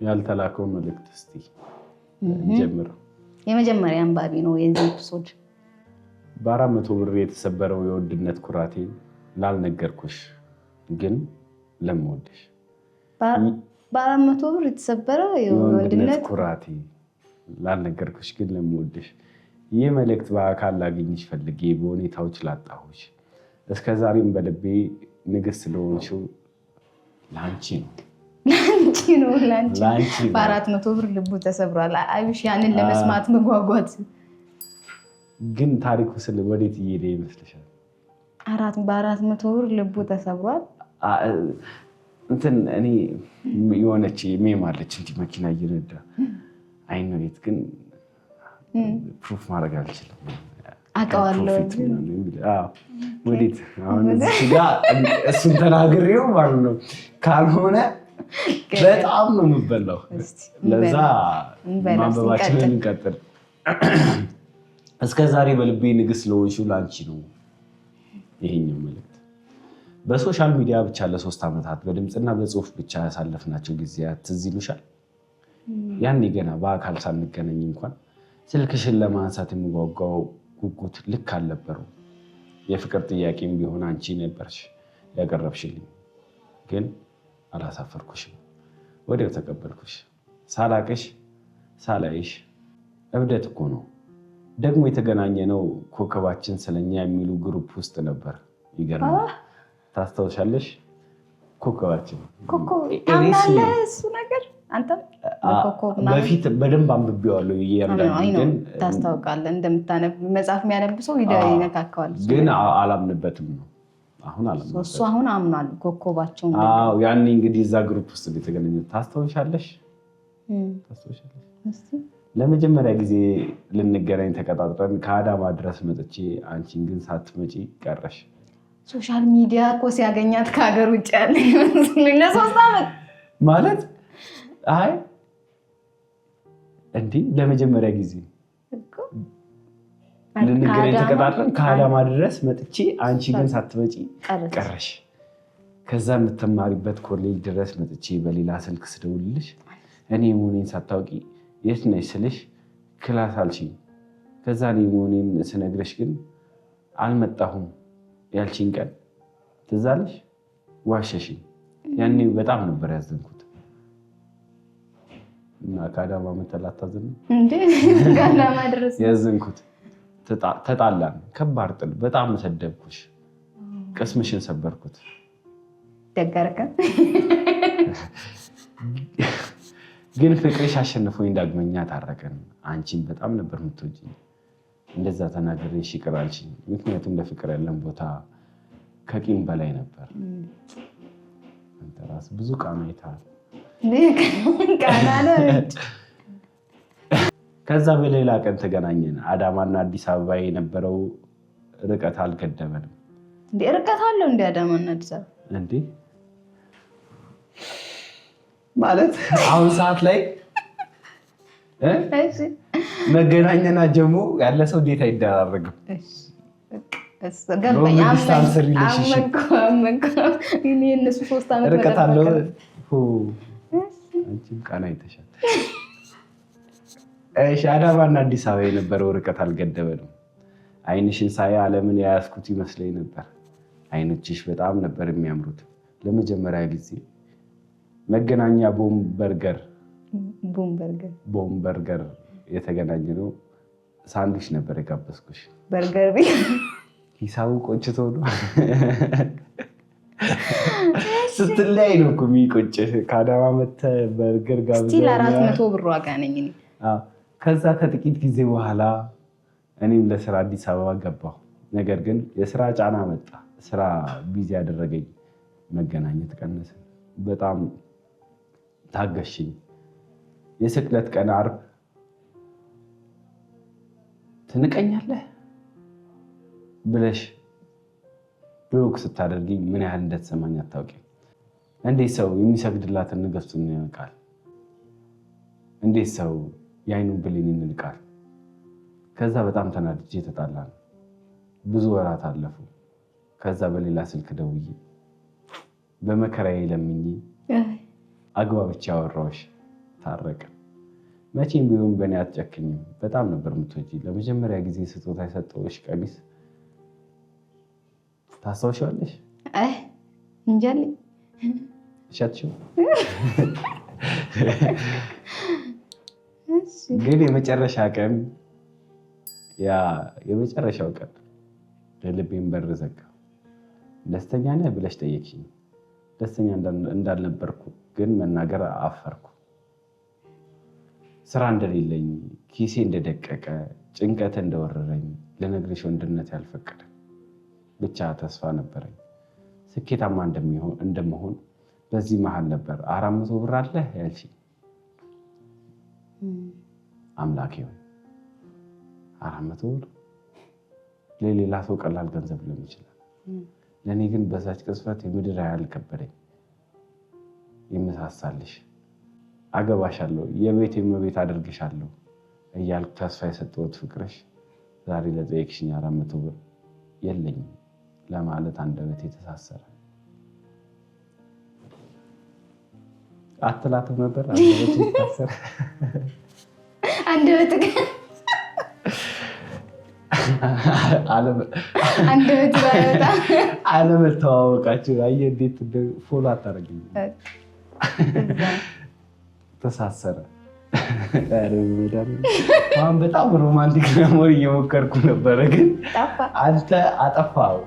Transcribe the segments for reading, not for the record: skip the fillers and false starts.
ያልተላከው መልእክት እስቲ ጀምር። የመጀመሪያ አንባቢ ነው የዚህ ኤፒሶድ። በ400 ብር የተሰበረው የወድነት ኩራቴ ላልነገርኩሽ ግን ለምወድሽ። በ400 ብር የተሰበረው የወድነት ኩራቴ ላልነገርኩሽ ግን ለምወድሽ። ይህ መልእክት በአካል ላገኝሽ ፈልጌ በሁኔታዎች ላጣሁሽ። እስከዛሬም በልቤ ንግስት ስለሆንሽው ላንቺ ነው። በ400 ብር ልቡ ተሰብሯል። አዩሽ ያንን ለመስማት መጓጓት። ግን ታሪኩ ስለ ወዴት እየሄደ ይመስልሻል? በ400 ብር ልቡ ተሰብሯል። እንትን እኔ የሆነች ሜም አለች እንጂ መኪና እየነዳ አይነቤት ግን ፕሩፍ ማድረግ አልችልም። አውቀዋለሁ። ወዴት አሁን እዚህ ጋር እሱን ተናግሬው ማለት ነው። ካልሆነ በጣም ነው የምበላው። ለዛ ማንበባችንን እንቀጥል። እስከዛሬ በልቤ ንግስት ለሆንሽው ላንቺ ነው ይሄኛው መልእክት። በሶሻል ሚዲያ ብቻ ለ3 ዓመታት በድምፅና በጽሁፍ ብቻ ያሳለፍናቸው ጊዜያት ትዝ ይሉሻል? ያኔ ገና በአካል ሳንገናኝ እንኳን ስልክሽን ለማንሳት የሚጓጓው ጉጉት ልክ አልነበረው። የፍቅር ጥያቄም ቢሆን አንቺ ነበርሽ ያቀረብሽልኝ። ግን አላሳፈርኩሽም፣ ወዲያው ተቀበልኩሽ። ሳላቅሽ ሳላይሽ እብደት እኮ ነው። ደግሞ የተገናኘ ነው ኮከባችን ስለኛ የሚሉ ግሩፕ ውስጥ ነበር። ይገርማል። ታስታውሻለሽ? ኮከባችን እሱ ነገር አንተም በፊት በደንብ አንብቤዋለሁ። ግን ታስታውቃለህ፣ እንደምታነብ መጽሐፍ የሚያነብ ሰው ይነካከዋል። ግን አላምንበትም ነው አሁን አላምንበትም። እሱ አሁን አምኗል ኮከባቸው። ያኔ እንግዲህ እዛ ግሩፕ ውስጥ የተገናኘው ታስታውሻለሽ? ለመጀመሪያ ጊዜ ልንገናኝ ተቀጣጥረን ከአዳማ ድረስ መጥቼ አንቺን ግን ሳትመጪ ቀረሽ። ሶሻል ሚዲያ እኮ ሲያገኛት ከሀገር ውጭ ያለ ይመስለኝ ለ3 ዓመት ማለት አይ እንዴ ለመጀመሪያ ጊዜ ልንገናኝ ተቀጣጥረን ከአዳማ ድረስ መጥቼ አንቺ ግን ሳትመጪ ቀረሽ። ከዛ የምትማሪበት ኮሌጅ ድረስ መጥቼ በሌላ ስልክ ስደውልልሽ እኔ መሆኔን ሳታውቂ የት ነሽ ስልሽ ክላስ አልሽኝ። ከዛ እኔ መሆኔን ስነግረሽ ግን አልመጣሁም ያልሽኝ ቀን ትዝ አለሽ? ዋሸሽኝ። ያኔ በጣም ነበር ያዘንኩት። እና ከአዳማ መተል አታዝንም እንዴ? ከአዳማ ድረስ ያዘንኩት። ተጣላን፣ ከባድ ጥል። በጣም ሰደብኩሽ፣ ቅስምሽን ሰበርኩት። ደጋርከ ግን ፍቅርሽ አሸንፎኝ ዳግመኛ ታረቀን። አንቺን በጣም ነበር የምትወጂኝ። እንደዛ ተናግሬሽ ይቅር አልሽኝ። ምክንያቱም ለፍቅር ያለን ቦታ ከቂም በላይ ነበር። አንተ ራስህ ብዙ ቃና አይተሃል። ከዛ በሌላ ቀን ተገናኘን። አዳማና አዲስ አበባ የነበረው ርቀት አልገደበንም። ርቀት አለው እንደ አዳማና አዲስ አበባ እንዴ? ማለት አሁን ሰዓት ላይ መገናኘና ጀሞ ያለ ሰው እንዴት አይደራረግም? እነሱ 3 ዓመት ርቀት አለው። አንቺም ቃና አይተሻል። አዳማና አዲስ አበባ የነበረው ርቀት አልገደበንም። አይንሽን ሳይ ዓለምን የያዝኩት ይመስለኝ ነበር። አይኖችሽ በጣም ነበር የሚያምሩት። ለመጀመሪያ ጊዜ መገናኛ ቦምበርገር የተገናኘ ነው። ሳንድዊች ነበር የጋበዝኩሽ። በርገር ሂሳቡ ቆጭቶ ነው። ስትለያይ ነው እኮ የሚቆጭሽ። ከአዳማ መተህ በርገር ጋብዘህ 400 ብር ዋጋ ነኝ እኔ። ከዛ ከጥቂት ጊዜ በኋላ እኔም ለስራ አዲስ አበባ ገባሁ። ነገር ግን የስራ ጫና መጣ። ስራ ቢዚ ያደረገኝ፣ መገናኘት ቀነሰ። በጣም ታገሽኝ። የስቅለት ቀን ዓርብ ትንቀኛለህ ብለሽ ብሎክ ስታደርጊኝ ምን ያህል እንደተሰማኝ አታውቂም። እንዴት ሰው የሚሰግድላትን ንግስቱን ይንቃል? እንዴት ሰው የአይኑን ብሌን ይንቃል? ከዛ በጣም ተናድጄ ተጣላን። ብዙ ወራት አለፉ። ከዛ በሌላ ስልክ ደውዬ በመከራዬ ለምኜ አግባብቼ አወራሁሽ። ታረቀ። መቼም ቢሆን በእኔ አትጨክኝም። በጣም ነበር የምትወጂ። ለመጀመሪያ ጊዜ ስጦታ የሰጠሁሽ ቀሚስ ታስታውሻለሽ? አይ እንጃልኝ ሸጥሽው? ግን የመጨረሻ ቀን የመጨረሻው ቀን የልቤን በር ዘጋ። ደስተኛ ነህ ብለሽ ጠየቅሽኝ። ደስተኛ እንዳልነበርኩ ግን መናገር አፈርኩ። ስራ እንደሌለኝ፣ ኪሴ እንደደቀቀ፣ ጭንቀት እንደወረረኝ ልነግርሽ ወንድነት ያልፈቀደ ብቻ ተስፋ ነበረኝ ስኬታማ እንደመሆን። በዚህ መሀል ነበር 400 ብር አለህ ያልሽኝ። አምላኬ ሆይ 400 ብር ለሌላ ሰው ቀላል ገንዘብ ሊሆን ይችላል። ለእኔ ግን በዛች ቅጽበት የምድር ያህል ከበደኝ። የምሳሳልሽ፣ አገባሻለሁ፣ የቤት የመቤት አደርግሻለሁ እያልኩ ተስፋ የሰጠሁት ፍቅርሽ ዛሬ ለጠየቅሽኝ 400 ብር የለኝም ለማለት አንደበት የተሳሰረ። አትላትም ነበር አንደበት የተሳሰረ አንደበት አለመተዋወቃችሁ አየህ፣ እንዴት ፎሎ አታደርግኝ? ተሳሰረ። አሁን በጣም ሮማንቲክ ለመሆን እየሞከርኩ ነበረ፣ ግን አንተ አጠፋው።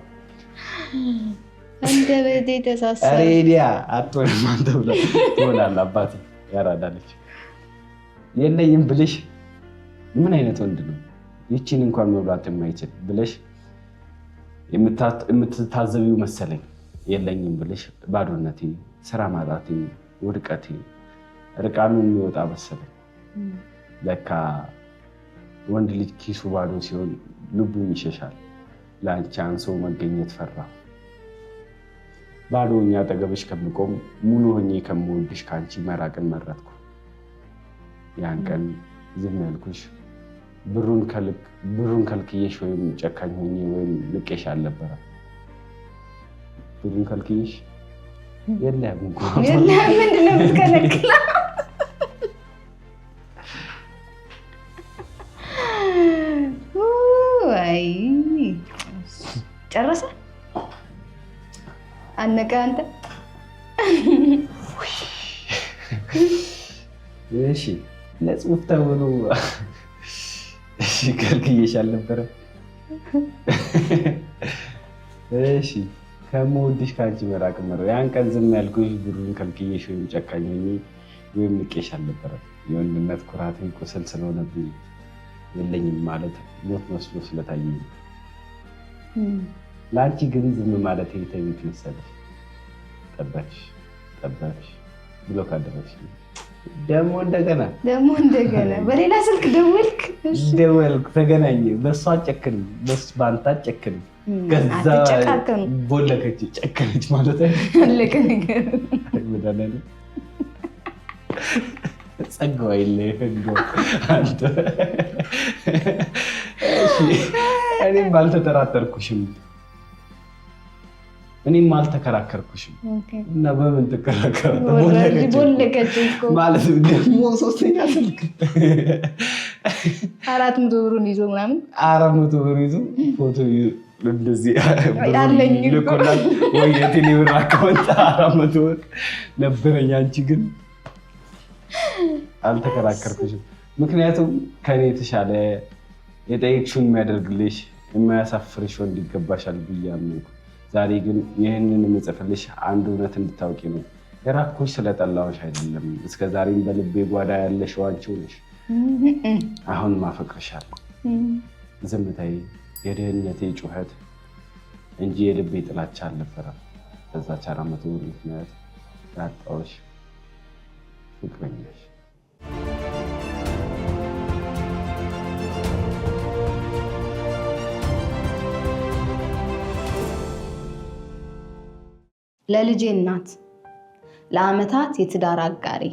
አንደበቴ ተሳሰረ። ሬዲያ አትሆንም አንተ ብለህ ትሆናለህ። አባቴ ያራዳለች። የለኝም ብልሽ ምን አይነት ወንድ ነው ይቺን እንኳን መብላት የማይችል ብለሽ የምትታዘቢው መሰለኝ። የለኝም ብልሽ ባዶነቴ፣ ስራ ማጣቴ፣ ውድቀቴ ርቃኑ የሚወጣ መሰለኝ። ለካ ወንድ ልጅ ኪሱ ባዶ ሲሆን ልቡ ይሸሻል። ለአንቺ አንሶ መገኘት ፈራ። ባዶ ሆኜ አጠገብሽ ከምቆም ሙሉ ሆኜ ከምወድሽ ከአንቺ መራቅን መረጥኩ። ያን ቀን ዝም ያልኩሽ ብሩን ከልክዬሽ ወይም ጨካኝ ሆኜ ወይም ንቄሽ አልነበረም። ብሩን ከልክዬሽ የለም ምንድን ነው የምትከለክለው? ጨረሰ አነቀ አንተ። እሺ ለጽሁፍ ተብሎ ከልክዬሽ አልነበረም? እሺ ከምወድሽ ከአንቺ መራቅ መረጥኩ። ያን ቀን ዝም ያልኩሽ ብሩን ከልክዬሽ ወይም ጨካኝ ሆኜ ወይም ንቄሽ አልነበረም። የወንድነት ኩራቴ ቁስል ስለሆነብኝ የለኝም ማለት ሞት መስሎ ስለታየኝ። ለአንቺ ግን ዝም ማለት የተቤት መሰለሽ። ጠበቅሽ ብሎ ካደረግሽ ደግሞ እንደገና በሌላ ስልክ ደወልክ፣ ተገናኘ። በእሷ ጨክን፣ በአንተ ጨክን። ከዛ ቦለከች፣ ጨከነች ማለት አለቀ ነገር። ጸጋዋ የለህ አንተ። እኔም አልተጠራጠርኩሽም፣ እኔም አልተከራከርኩሽም። እና በምን ትከራከራለህ? ቦለከች ማለት ደግሞ ሶስተኛ ስልክ 400 ብሩን ይዞ ምናምን 400 ብር ይዞ ፎቶ እንደዚህ ልኮላት ወይ የቴሌብር አካውንት 400 ብር ነበረኝ። አንቺ ግን አልተከራከርኩሽም። ምክንያቱም ከኔ የተሻለ የጠየቅሽውን የሚያደርግልሽ የማያሳፍርሽ ወንድ ይገባሻል ብዬ አመንኩ። ዛሬ ግን ይህንን የምጽፍልሽ አንድ እውነት እንድታውቂ ነው። የራኩሽ ስለጠላሁሽ አይደለም። እስከዛሬም በልቤ ጓዳ ያለሽው አንቺው ነሽ። አሁን ማፈቅርሻለሁ። ዝምታዬ የድህነቴ ጩኸት እንጂ የልቤ ጥላቻ አልነበረም። በዛች 400 ብር ምክንያት ያጣሁሽ ፍቅረኛሽ። ለልጄ እናት፣ ለዓመታት የትዳር አጋሪ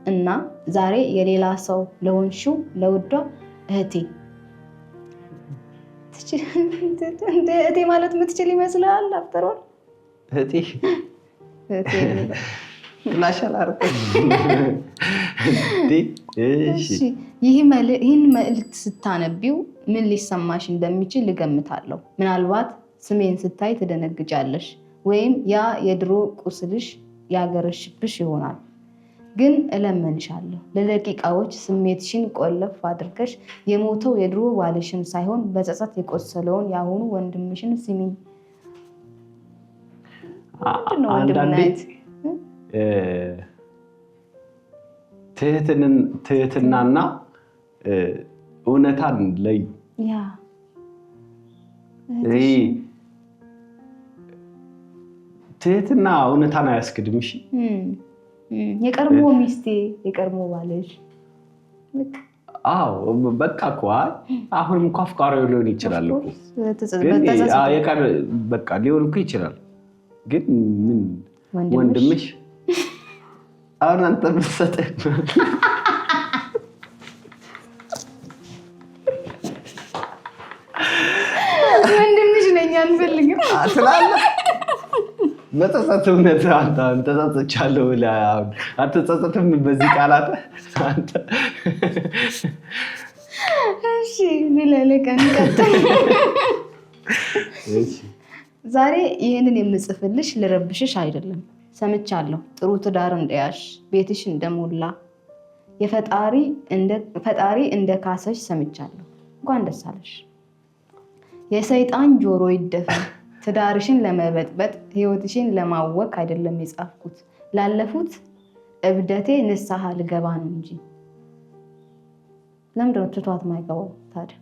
እና ዛሬ የሌላ ሰው ለሆንሽው ለውዷ እህቴ። እህቴ ማለት የምትችል ይመስላል። አፍተሮል እህቴ ፍላሽ አላረኩት። እሺ ይህን መልእክት ስታነቢው ምን ሊሰማሽ እንደሚችል ልገምታለሁ። ምናልባት ስሜን ስታይ ትደነግጫለሽ፣ ወይም ያ የድሮ ቁስልሽ ያገረሽብሽ ይሆናል። ግን እለምንሻለሁ ለደቂቃዎች ስሜትሽን ቆለፍ አድርገሽ የሞተው የድሮ ባልሽን ሳይሆን በጸጸት የቆሰለውን የአሁኑ ወንድምሽን ስሚኝ። አንዳንዴ ትህትናና እውነታን ለዩ። ትህትና እውነታን አያስክድም። እሺ የቀድሞ ሚስቴ የቀድሞ ባልሽ በቃ እኮ አሁንም እኮ አፍቃሪው ሊሆን ይችላል እኮ በቃ ሊሆን እኮ ይችላል። ግን ምን ወንድምሽ አሁን አንተ ብትሰጠኝ ወንድምሽ ነኝ አልፈልግም ትላለህ። በጸጸት እውነት አንተ ተጸጽቻለሁ ብለህ አትጸጸትም በዚህ ቃላት አንተ? እሺ ለለቀን ቀጥል። ዛሬ ይህንን የምጽፍልሽ ልረብሽሽ አይደለም። ሰምቻለሁ ጥሩ ትዳር እንደያሽ፣ ቤትሽ እንደሞላ፣ ፈጣሪ እንደካሰሽ ሰምቻለሁ። እንኳን ደስ አለሽ። የሰይጣን ጆሮ ይደፈን። ትዳርሽን ለመበጥበጥ ህይወትሽን ለማወክ አይደለም የጻፍኩት። ላለፉት እብደቴ ንስሐ ልገባ ነው እንጂ። ለምንድን ነው ትቷት ማይገባው ታዲያ?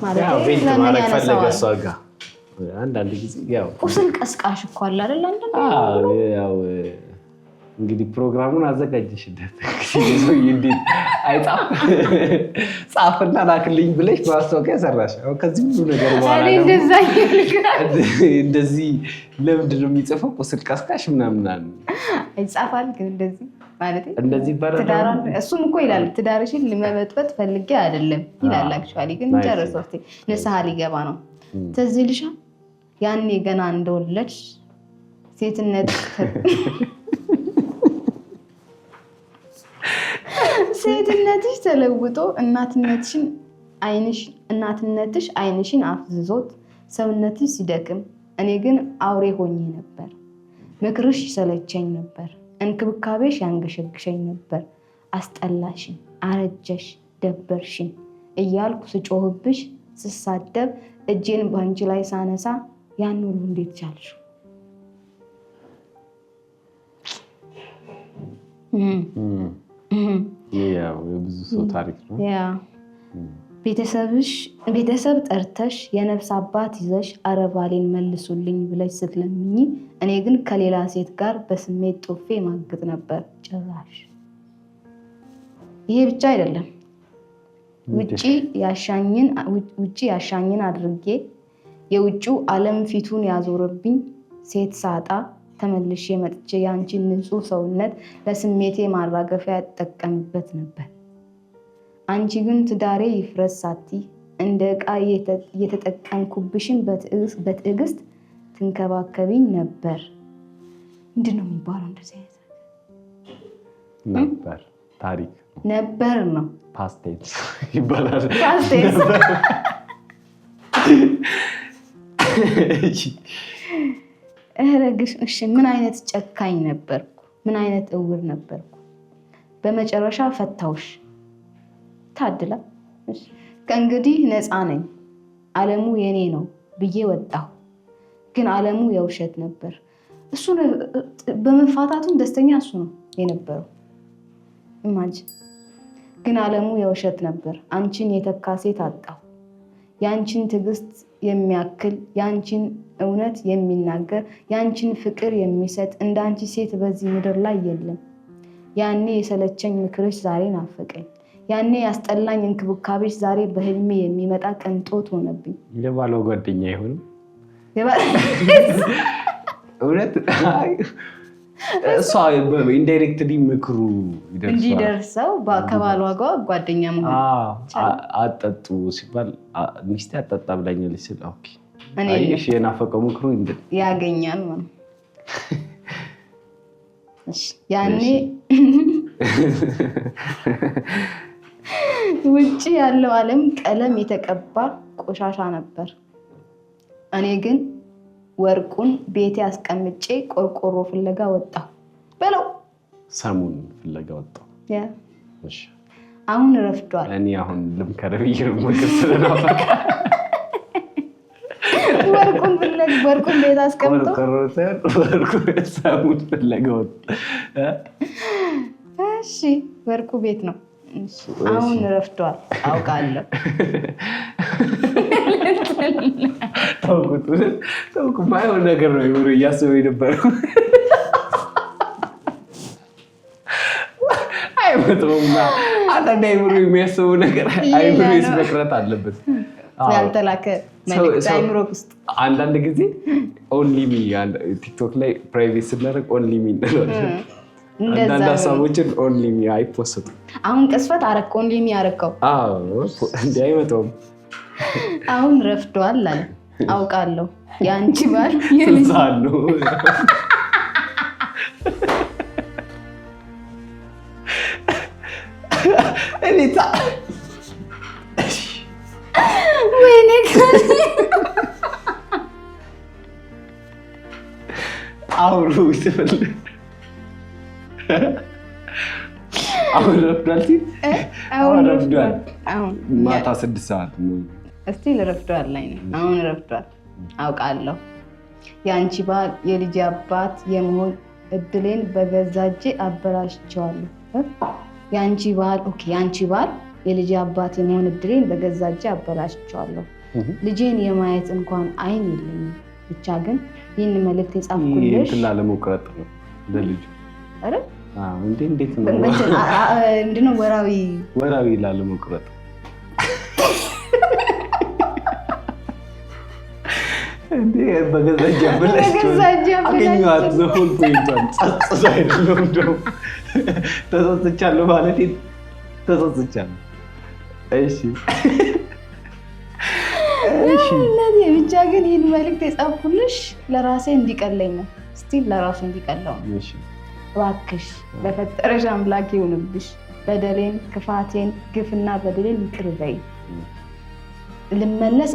ማለት ለምን ያነሳዋል? አንዳንድ ጊዜ ያው ቁስል ቀስቃሽ እኮ አለ አይደል? ያው እንግዲህ ፕሮግራሙን አዘጋጀሽለት እንዴት አይጻፍ ጻፍና ላክልኝ ብለሽ ማስታወቂያ ሰራሽ። ከዚህ ሁሉ ነገር በኋላ እንደዚህ ለምንድን ነው የሚጽፈው? ቁስል ቀስቃሽ ምናምን አይጻፋል። ግን እንደዚህ ማለት እንደዚህ ትዳራን እሱም እኮ ይላል ትዳርሽን ለመበጥበጥ ፈልጌ አይደለም ይላል። አክቹአሊ ግን ጨርሶት ንስሐ ሊገባ ነው። ትዝ ይልሻል ያኔ ገና እንደወለድሽ ሴትነትሽ ተለውጦ እናትነትሽ ዓይንሽን አፍዝዞት ሰውነትሽ ሲደክም፣ እኔ ግን አውሬ ሆኜ ነበር። ምክርሽ ይሰለቸኝ ነበር፣ እንክብካቤሽ ያንገሸግሸኝ ነበር። አስጠላሽን፣ አረጀሽ፣ ደበርሽን እያልኩ ስጮህብሽ፣ ስሳደብ፣ እጄን ባንቺ ላይ ሳነሳ ያን ሁሉ እንዴት ቻልሽ? ያው የብዙ ሰው ታሪክ ነው። ቤተሰብ ጠርተሽ የነፍስ አባት ይዘሽ አረባሌን መልሱልኝ ብለሽ ስትለምኝ፣ እኔ ግን ከሌላ ሴት ጋር በስሜት ጦፌ ማግጥ ነበር። ጭራሽ ይሄ ብቻ አይደለም። ውጪ ያሻኝን አድርጌ የውጪው ዓለም ፊቱን ያዞረብኝ ሴት ሳጣ ተመልሼ መጥቼ ያንቺን ንጹህ ሰውነት ለስሜቴ ማራገፊያ ያጠቀምበት ነበር። አንቺ ግን ትዳሬ ይፍረስ ሳቲ እንደ ዕቃ እየተጠቀምኩብሽን በትዕግስት ትንከባከቢኝ ነበር። ምንድን ነው የሚባለው? እንደዚህ አይነት ነበር ታሪክ ነበር ነው ፓስቴንስ ይባላል። ፓስቴንስ እሺ ምን አይነት ጨካኝ ነበርኩ? ምን አይነት እውር ነበርኩ? በመጨረሻ ፈታውሽ። ታድላ። ከእንግዲህ ነፃ ነኝ፣ ዓለሙ የኔ ነው ብዬ ወጣሁ። ግን ዓለሙ የውሸት ነበር። እሱ በመፋታቱም ደስተኛ እሱ ነው የነበረው። ኢማጂን። ግን ዓለሙ የውሸት ነበር። አንቺን የተካ ሴት አጣሁ። ያንቺን ትዕግስት የሚያክል፣ ያንቺን እውነት የሚናገር፣ ያንቺን ፍቅር የሚሰጥ እንዳንቺ ሴት በዚህ ምድር ላይ የለም። ያኔ የሰለቸኝ ምክርሽ ዛሬ ናፈቀኝ። ያኔ ያስጠላኝ እንክብካቤሽ ዛሬ በህልሜ የሚመጣ ቅንጦት ሆነብኝ። የባለው ጓደኛ ይሁን እውነት እሷ ኢንዳይሬክትሊ ምክሩ እንዲደርሰው ከባሏ ጋር ጓደኛ መሆን አጠጡ ሲባል ሚስቴ አጠጣ ብላኛለች ስል ኦኬ እሺ የናፈቀው ምክሩ ያገኛል ማለት እሺ ያኔ ውጪ ያለው ዓለም ቀለም የተቀባ ቆሻሻ ነበር። እኔ ግን ወርቁን ቤቴ አስቀምጬ ቆርቆሮ ፍለጋ ወጣሁ በለው። ሰሙን ፍለጋ ወጣሁ። እሺ አሁን ረፍዷል። እኔ አሁን ልምከር ብዬ ምክር ስለናፈቀ ወርቁን ቤት አስቀምጦ ወርቁን ሰሙን ፍለጋ ወጣሁ። እሺ ወርቁ ቤት ነው። አሁን ረፍዷል አውቃለሁ። ተውኩ ማይሆን ነገር ነው ይሁን እያሰበው የነበረው። አይመጣውና አንዳንድ አይምሮ የሚያስበው ነገር አይምሮ መቅረት አለበት። ያልተላከ መልዕክት አይምሮ ውስጥ አንዳንድ ጊዜ ኦንሊ ሚ ቲክቶክ ላይ ፕራይቬት ስናደርግ ኦንሊ ሚ እንላለን። አንዳንድ ሀሳቦችን ኦንሊ ሚ አይፖስቱም። አሁን ቅስፈት አረከው ኦንሊ ሚ አረከው። እንደ አይመጣውም። አሁን ረፍዷል አለ አውቃለሁ። ያንቺ ባል ይልዛሉ እኔታ ወይኔ አውሩ ይተፈል አሁን ረፍዷል ሲል አሁን ረፍዷል። አሁን ማታ 6 ሰዓት ነው። እስቲ ረፍዷል ላይ ነው። አሁን ረፍዷል አውቃለሁ። ያንቺ ባል የልጅ አባት የመሆን እድሌን በገዛ እጄ አበላሽቼዋለሁ። ያንቺ ባል የልጅ አባት የመሆን እድሌን በገዛ እጄ አበላሽቼዋለሁ። ልጄን የማየት እንኳን አይን የለኝም። ብቻ ግን ይህን መልእክት የጻፍኩልሽ እንትን ላለመቁረጥ ነው ለልጁ። አረ እንዴት ነው ምንድነው ወራዊ ላለመቁረጥ እንዴ በገዛ እጄ አገኘኋት። ዘሆል ፖይንቷን ጸጽ አይደለም እንደው ተጸጽቻለሁ ማለት ተጸጽቻለሁ። እሺ ብቻ ግን ይህን መልዕክት የጻፍኩልሽ ለራሴ እንዲቀለኝ ነው። ስቲል ለራሱ እንዲቀለው ነው። እባክሽ በፈጠረሽ አምላክ ይሁንብሽ። በደሌን፣ ክፋቴን፣ ግፍና በደሌን ይቅር በይ። ልመለስ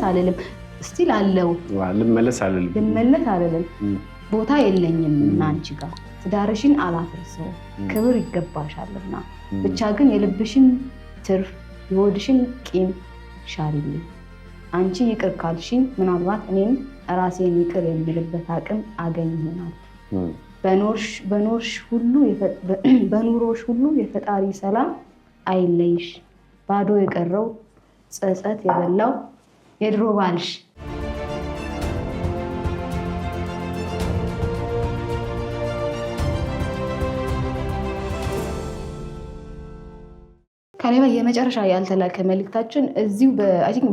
አልልም። ስቲል አለው ልመለስ አልልም። ቦታ የለኝም እና አንቺ ጋር ትዳርሽን አላፍርሰው። ክብር ይገባሻልና ብቻ ግን የልብሽን ትርፍ የሆድሽን ቂም ሻሪልኝ። አንቺ ይቅር ካልሽኝ ምናልባት እኔም ራሴን ይቅር የሚልበት አቅም አገኝ ይሆናል። በኑሮሽ ሁሉ የፈጣሪ ሰላም አይለይሽ። ባዶ የቀረው ጸጸት የበላው የድሮ ባልሽ። ከሌባ የመጨረሻ ያልተላከ መልእክታችን እዚሁ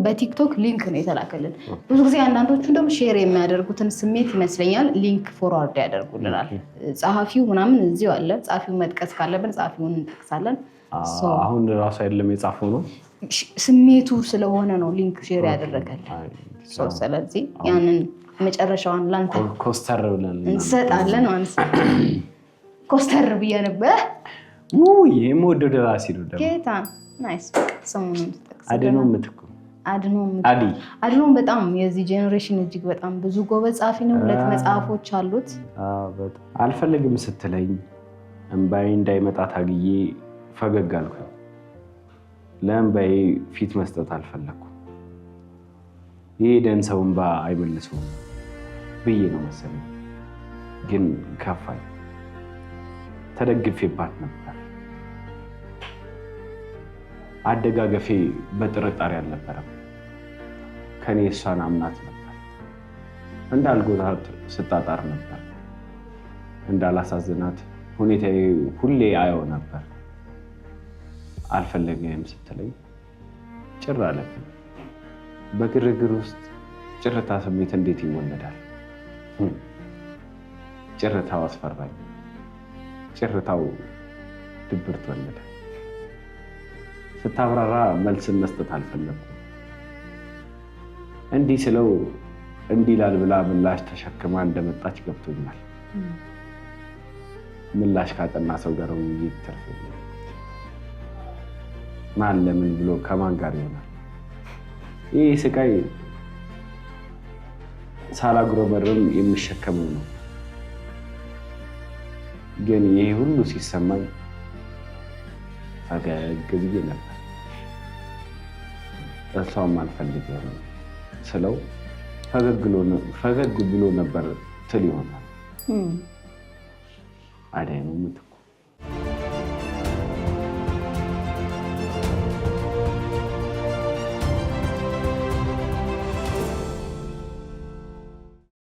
በቲክቶክ ሊንክ ነው የተላከልን። ብዙ ጊዜ አንዳንዶቹ ደግሞ ሼር የሚያደርጉትን ስሜት ይመስለኛል ሊንክ ፎርዋርድ ያደርጉልናል። ጸሐፊው ምናምን እዚሁ አለ። ጸሐፊውን መጥቀስ ካለብን ጸሐፊውን እንጠቅሳለን። አሁን ራሱ አይደለም የጻፈው ነው ስሜቱ ስለሆነ ነው ሊንክ ሼር ያደረገልን። ስለዚህ ያንን መጨረሻዋን ላንተ ኮስተር ብለን እንሰጣለን ማለት ነው። ኮስተር ብዬ ነበር። የምወደው ደራሲ ነው ደግሞ ጌታ ናይስ። ሰሞኑን አድኖም በጣም የዚህ ጄኔሬሽን እጅግ በጣም ብዙ ጎበዝ ጸሐፊ ነው። 2 መጽሐፎች አሉት። አልፈልግም ስትለኝ እንባዬ እንዳይመጣ ታግዬ ፈገግ አልኩ። ለእንባዬ ፊት መስጠት አልፈለኩም። የሄደን ሰው እንባ አይመልሰውም ብዬ ነው መሰለኝ። ግን ከፋኝ። ተደግፌባት ነበር። አደጋገፌ በጥርጣሬ አልነበረም። ከኔ እሷን አምናት ነበር። እንዳልጎዳት ስጣጣር ነበር። እንዳላሳዝናት ሁኔታዬ ሁሌ አየው ነበር። አልፈለገም ስትለኝ ጭር አለብኝ። በግርግር ውስጥ ጭርታ ስሜት እንዴት ይወለዳል? ጭርታው አስፈራኝ። ጭርታው ድብርት ወለደ። ስታብራራ መልስን መስጠት አልፈለኩም። እንዲህ ስለው እንዲህ ላል ብላ ምላሽ ተሸክማ እንደመጣች ገብቶኛል። ምላሽ ካጠና ሰው ጋር ውይይት ትርፍ የለም። ማን ለምን ብሎ ከማን ጋር ይሆናል? ይህ ስቃይ ሳላጉረመርም የሚሸከመው ነው። ግን ይህ ሁሉ ሲሰማኝ ፈገግ ብዬ ነበር። እሷም አልፈልግም ስለው ፈገግ ብሎ ነበር ትል ይሆናል። አዳይ ነው የምትሆነው።